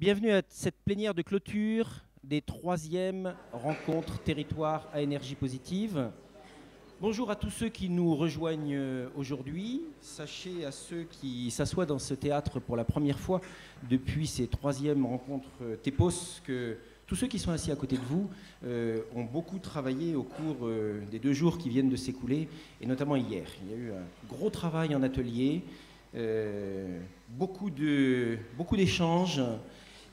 Bienvenue à cette plénière de clôture des 3e rencontres territoire à énergie positive. Bonjour à tous ceux qui nous rejoignent aujourd'hui. Sachez à ceux qui s'assoient dans ce théâtre pour la première fois depuis ces 3e rencontres TEPOS que tous ceux qui sont assis à côté de vous ont beaucoup travaillé au cours des 2 jours qui viennent de s'écouler, et notamment hier. Il y a eu un gros travail en atelier, beaucoup d'échanges.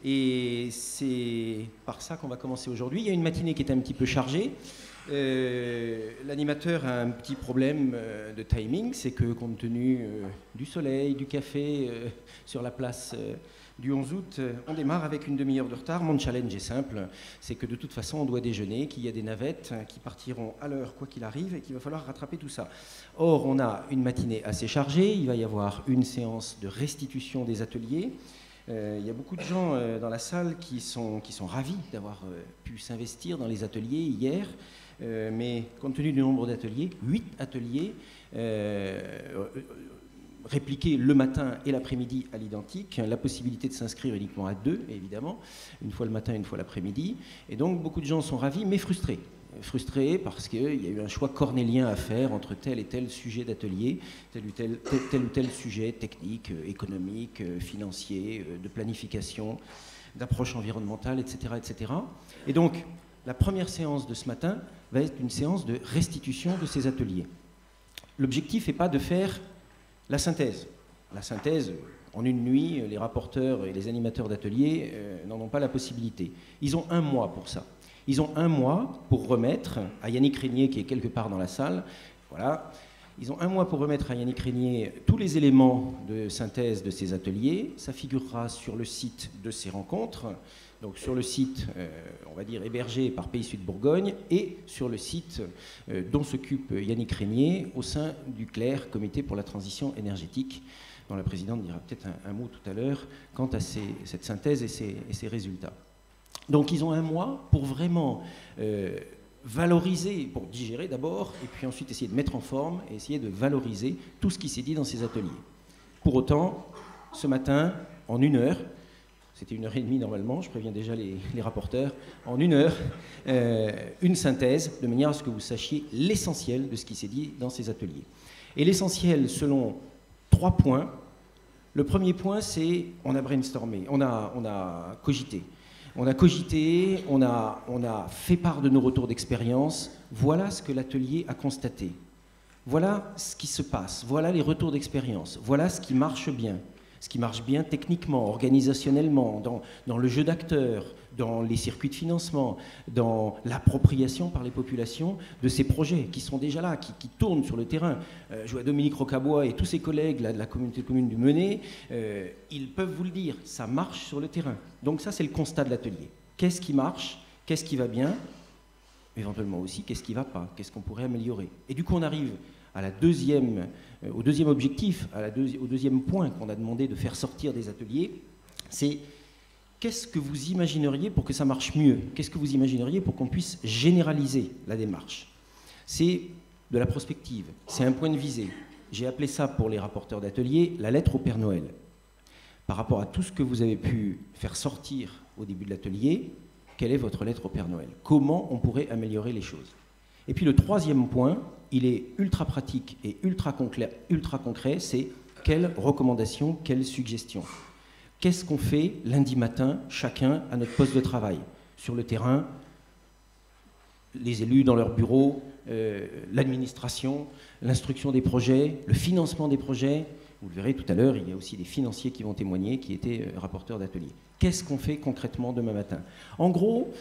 Et c'est par ça qu'on va commencer aujourd'hui. Il y a une matinée qui est un petit peu chargée. L'animateur a un petit problème de timing, c'est que compte tenu du soleil, du café sur la place du 11 août, on démarre avec une demi-heure de retard. Mon challenge est simple, c'est que de toute façon on doit déjeuner, qu'il y a des navettes qui partiront à l'heure quoi qu'il arrive et qu'il va falloir rattraper tout ça. Or, on a une matinée assez chargée, il va y avoir une séance de restitution des ateliers. Il y a beaucoup de gens dans la salle qui sont ravis d'avoir pu s'investir dans les ateliers hier, mais compte tenu du nombre d'ateliers, 8 ateliers répliqués le matin et l'après-midi à l'identique, la possibilité de s'inscrire uniquement à 2, évidemment, une fois le matin, une fois l'après-midi, et donc beaucoup de gens sont ravis mais frustrés. Frustrés parce qu'il y a eu un choix cornélien à faire entre tel et tel sujet d'atelier, tel ou tel sujet technique, économique, financier, de planification, d'approche environnementale, etc., etc. Et donc, la première séance de ce matin va être une séance de restitution de ces ateliers. L'objectif n'est pas de faire la synthèse. La synthèse, en une nuit, les rapporteurs et les animateurs d'ateliers n'en ont pas la possibilité. Ils ont 1 mois pour ça. Ils ont 1 mois pour remettre à Yannick Régnier, qui est quelque part dans la salle, voilà, ils ont 1 mois pour remettre à Yannick Régnier tous les éléments de synthèse de ces ateliers. Ça figurera sur le site de ces rencontres, donc sur le site, on va dire, hébergé par Pays Sud Bourgogne, et sur le site dont s'occupe Yannick Régnier au sein du CLER, Comité pour la transition énergétique, dont la présidente dira peut-être un mot tout à l'heure quant à cette synthèse et ses résultats. Donc ils ont 1 mois pour vraiment valoriser, pour digérer d'abord, et puis ensuite essayer de mettre en forme et essayer de valoriser tout ce qui s'est dit dans ces ateliers. Pour autant, ce matin, en 1 heure, c'était 1h30 normalement, je préviens déjà les rapporteurs, en 1 heure, une synthèse, de manière à ce que vous sachiez l'essentiel de ce qui s'est dit dans ces ateliers. Et l'essentiel selon 3 points. Le premier point, c'est on a brainstormé, on a cogité. On a cogité, on a fait part de nos retours d'expérience. Voilà ce que l'atelier a constaté. Voilà ce qui se passe. Voilà les retours d'expérience. Voilà ce qui marche bien. Ce qui marche bien techniquement, organisationnellement, dans le jeu d'acteurs, dans les circuits de financement, dans l'appropriation par les populations de ces projets qui sont déjà là, qui tournent sur le terrain. Je vois Dominique Rocabois et tous ses collègues là, de la communauté de communes du Menet, ils peuvent vous le dire, ça marche sur le terrain. Donc ça, c'est le constat de l'atelier. Qu'est-ce qui marche? Qu'est-ce qui va bien? Éventuellement aussi, qu'est-ce qui ne va pas? Qu'est-ce qu'on pourrait améliorer? Et du coup, on arrive à au 2e objectif, au 2e point qu'on a demandé de faire sortir des ateliers, c'est qu'est-ce que vous imagineriez pour que ça marche mieux? Qu'est-ce que vous imagineriez pour qu'on puisse généraliser la démarche? C'est de la prospective, c'est un point de visée. J'ai appelé ça pour les rapporteurs d'ateliers la lettre au Père Noël. Par rapport à tout ce que vous avez pu faire sortir au début de l'atelier, quelle est votre lettre au Père Noël? Comment on pourrait améliorer les choses? Et puis le 3e point, il est ultra pratique et ultra concret, c'est quelles recommandations, quelles suggestions. Qu'est-ce qu'on fait lundi matin, chacun à notre poste de travail? Sur le terrain, les élus dans leur bureau, l'administration, l'instruction des projets, le financement des projets. Vous le verrez tout à l'heure, il y a aussi des financiers qui vont témoigner, qui étaient rapporteurs d'ateliers. Qu'est-ce qu'on fait concrètement demain matin? En gros,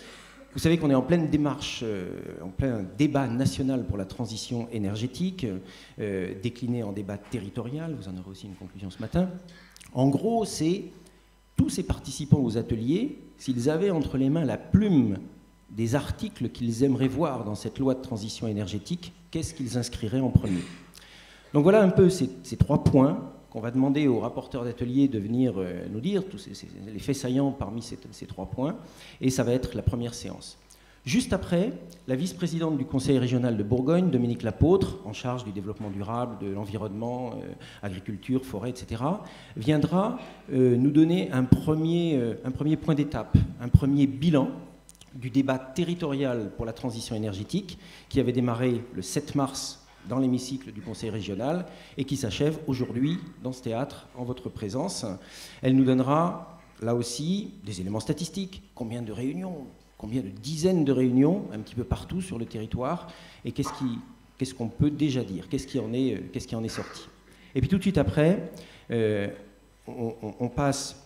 vous savez qu'on est en pleine démarche, en plein débat national pour la transition énergétique, décliné en débat territorial, vous en aurez aussi une conclusion ce matin. En gros, c'est tous ces participants aux ateliers, s'ils avaient entre les mains la plume des articles qu'ils aimeraient voir dans cette loi de transition énergétique, qu'est-ce qu'ils inscriraient en premier? Donc voilà un peu ces 3 points qu'on va demander aux rapporteurs d'atelier de venir nous dire, tous les faits saillants parmi ces 3 points, et ça va être la première séance. Juste après, la vice-présidente du Conseil régional de Bourgogne, Dominique Lapôtre, en charge du développement durable, de l'environnement, agriculture, forêt, etc., viendra nous donner un premier point d'étape, un premier bilan du débat territorial pour la transition énergétique qui avait démarré le 7 mars dans l'hémicycle du Conseil régional et qui s'achève aujourd'hui dans ce théâtre en votre présence. Elle nous donnera là aussi des éléments statistiques, combien de réunions, combien de dizaines de réunions un petit peu partout sur le territoire et qu'est-ce qu'on peut déjà dire, qu'est-ce qui en est sorti. Et puis tout de suite après, on passe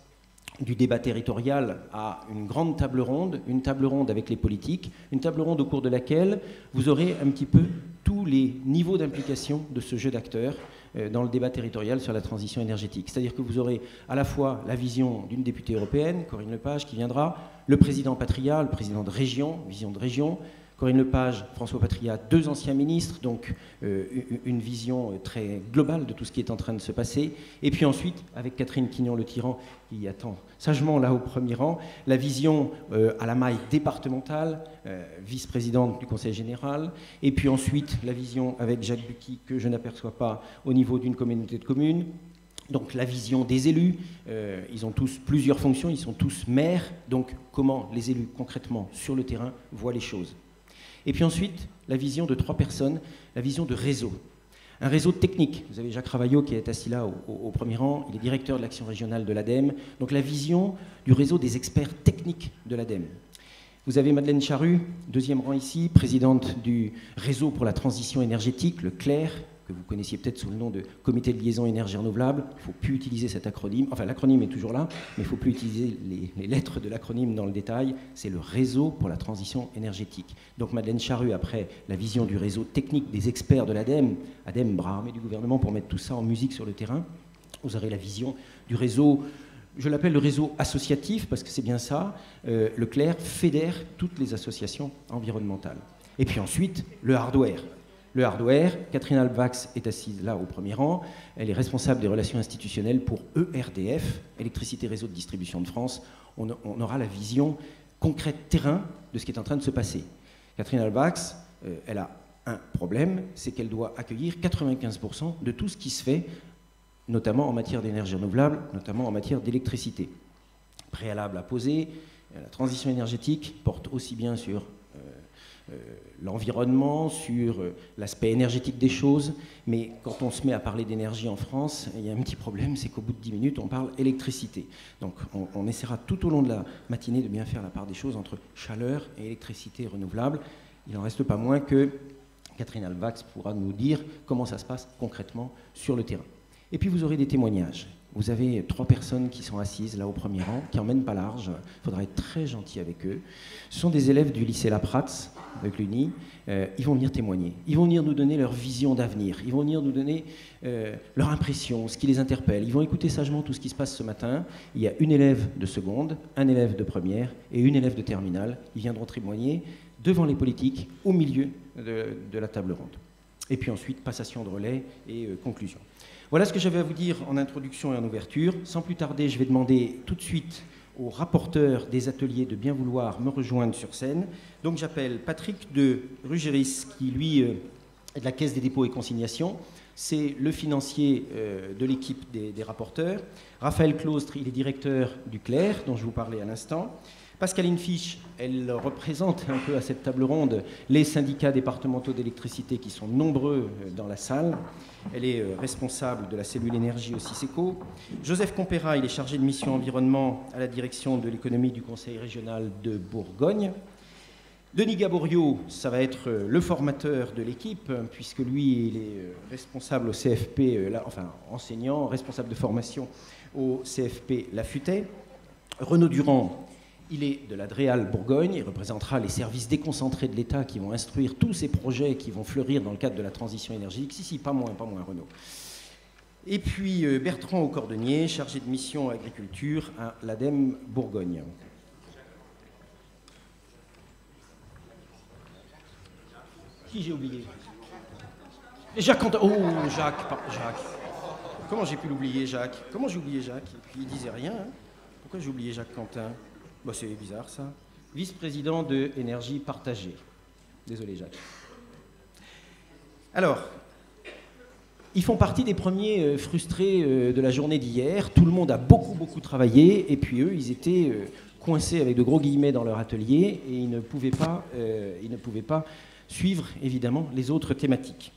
du débat territorial à une grande table ronde, une table ronde avec les politiques, une table ronde au cours de laquelle vous aurez un petit peu tous les niveaux d'implication de ce jeu d'acteurs dans le débat territorial sur la transition énergétique. C'est-à-dire que vous aurez à la fois la vision d'une députée européenne, Corinne Lepage, qui viendra, le président Patria, le président de région, vision de région, Corinne Lepage, François Patria, 2 anciens ministres, donc une vision très globale de tout ce qui est en train de se passer. Et puis ensuite, avec Catherine Quignon-Le Tyran, qui attend sagement là au premier rang, la vision à la maille départementale, vice-présidente du Conseil général. Et puis ensuite, la vision avec Jacques Bucky, que je n'aperçois pas au niveau d'une communauté de communes. Donc la vision des élus, ils ont tous plusieurs fonctions, ils sont tous maires. Donc comment les élus concrètement sur le terrain voient les choses. Et puis ensuite, la vision de 3 personnes, la vision de réseau. Un réseau technique. Vous avez Jacques Ravaillot qui est assis là au premier rang, il est directeur de l'action régionale de l'ADEME. Donc la vision du réseau des experts techniques de l'ADEME. Vous avez Madeleine Charrue, 2e rang ici, présidente du réseau pour la transition énergétique, le CLER, que vous connaissiez peut-être sous le nom de Comité de liaison énergie renouvelable. Il ne faut plus utiliser cet acronyme. Enfin, l'acronyme est toujours là, mais il ne faut plus utiliser les lettres de l'acronyme dans le détail. C'est le réseau pour la transition énergétique. Donc, Madeleine Charrue, après la vision du réseau technique des experts de l'ADEME, ADEME, bras armé du gouvernement pour mettre tout ça en musique sur le terrain, vous aurez la vision du réseau, je l'appelle le réseau associatif, parce que c'est bien ça. Le CLER fédère toutes les associations environnementales. Et puis ensuite, le hardware. Le hardware, Catherine Albax est assise là au premier rang. Elle est responsable des relations institutionnelles pour ERDF, Électricité Réseau de Distribution de France. On aura la vision concrète terrain de ce qui est en train de se passer. Catherine Albax, elle a un problème, c'est qu'elle doit accueillir 95% de tout ce qui se fait, notamment en matière d'énergie renouvelable, notamment en matière d'électricité. Préalable à poser, la transition énergétique porte aussi bien sur l'environnement, sur l'aspect énergétique des choses, mais quand on se met à parler d'énergie en France, il y a un petit problème, c'est qu'au bout de 10 minutes, on parle électricité. Donc on essaiera tout au long de la matinée de bien faire la part des choses entre chaleur et électricité renouvelable. Il n'en reste pas moins que Catherine Albax pourra nous dire comment ça se passe concrètement sur le terrain. Et puis vous aurez des témoignages. Vous avez 3 personnes qui sont assises là au premier rang, qui n'emmènent pas large. Il faudra être très gentil avec eux. Ce sont des élèves du lycée Lapratz, avec l'UNI. Ils vont venir témoigner. Ils vont venir nous donner leur vision d'avenir. Ils vont venir nous donner leur impression, ce qui les interpelle. Ils vont écouter sagement tout ce qui se passe ce matin. Il y a une élève de seconde, un élève de première et une élève de terminale. Ils viendront témoigner devant les politiques, au milieu de la table ronde. Et puis ensuite, passation de relais et conclusion. Voilà ce que j'avais à vous dire en introduction et en ouverture. Sans plus tarder, je vais demander tout de suite au rapporteur des ateliers de bien vouloir me rejoindre sur scène. Donc j'appelle Patrick de Rugéris, qui lui est de la Caisse des dépôts et consignations. C'est le financier de l'équipe des rapporteurs. Raphaël Claustre, il est directeur du CLER, dont je vous parlais à l'instant. Pascaline Fisch, elle représente un peu à cette table ronde les syndicats départementaux d'électricité qui sont nombreux dans la salle. Elle est responsable de la cellule énergie au CICECO. Joseph Compera, il est chargé de mission environnement à la direction de l'économie du Conseil régional de Bourgogne. Denis Gaborio, ça va être le formateur de l'équipe, puisque lui, il est responsable au CFP, enseignant, responsable de formation au CFP La Futaie. Renaud Durand, il est de la DREAL Bourgogne, il représentera les services déconcentrés de l'État qui vont instruire tous ces projets qui vont fleurir dans le cadre de la transition énergétique. Si, pas moins, Renaud. Et puis Bertrand Aucordenier, chargé de mission agriculture à l'ADEME Bourgogne. Qui j'ai oublié? Jacques Quentin. Oh, Jacques. Comment j'ai pu l'oublier, Jacques? Comment j'ai oublié Jacques? Et puis il disait rien. Hein. Pourquoi j'ai oublié Jacques Quentin? Bah, c'est bizarre, ça. vice-président de Énergie Partagée. Désolé, Jacques. Alors, ils font partie des premiers frustrés de la journée d'hier. Tout le monde a beaucoup travaillé, et puis eux, ils étaient coincés avec de gros guillemets dans leur atelier, et ils ne pouvaient pas suivre, évidemment, les autres thématiques.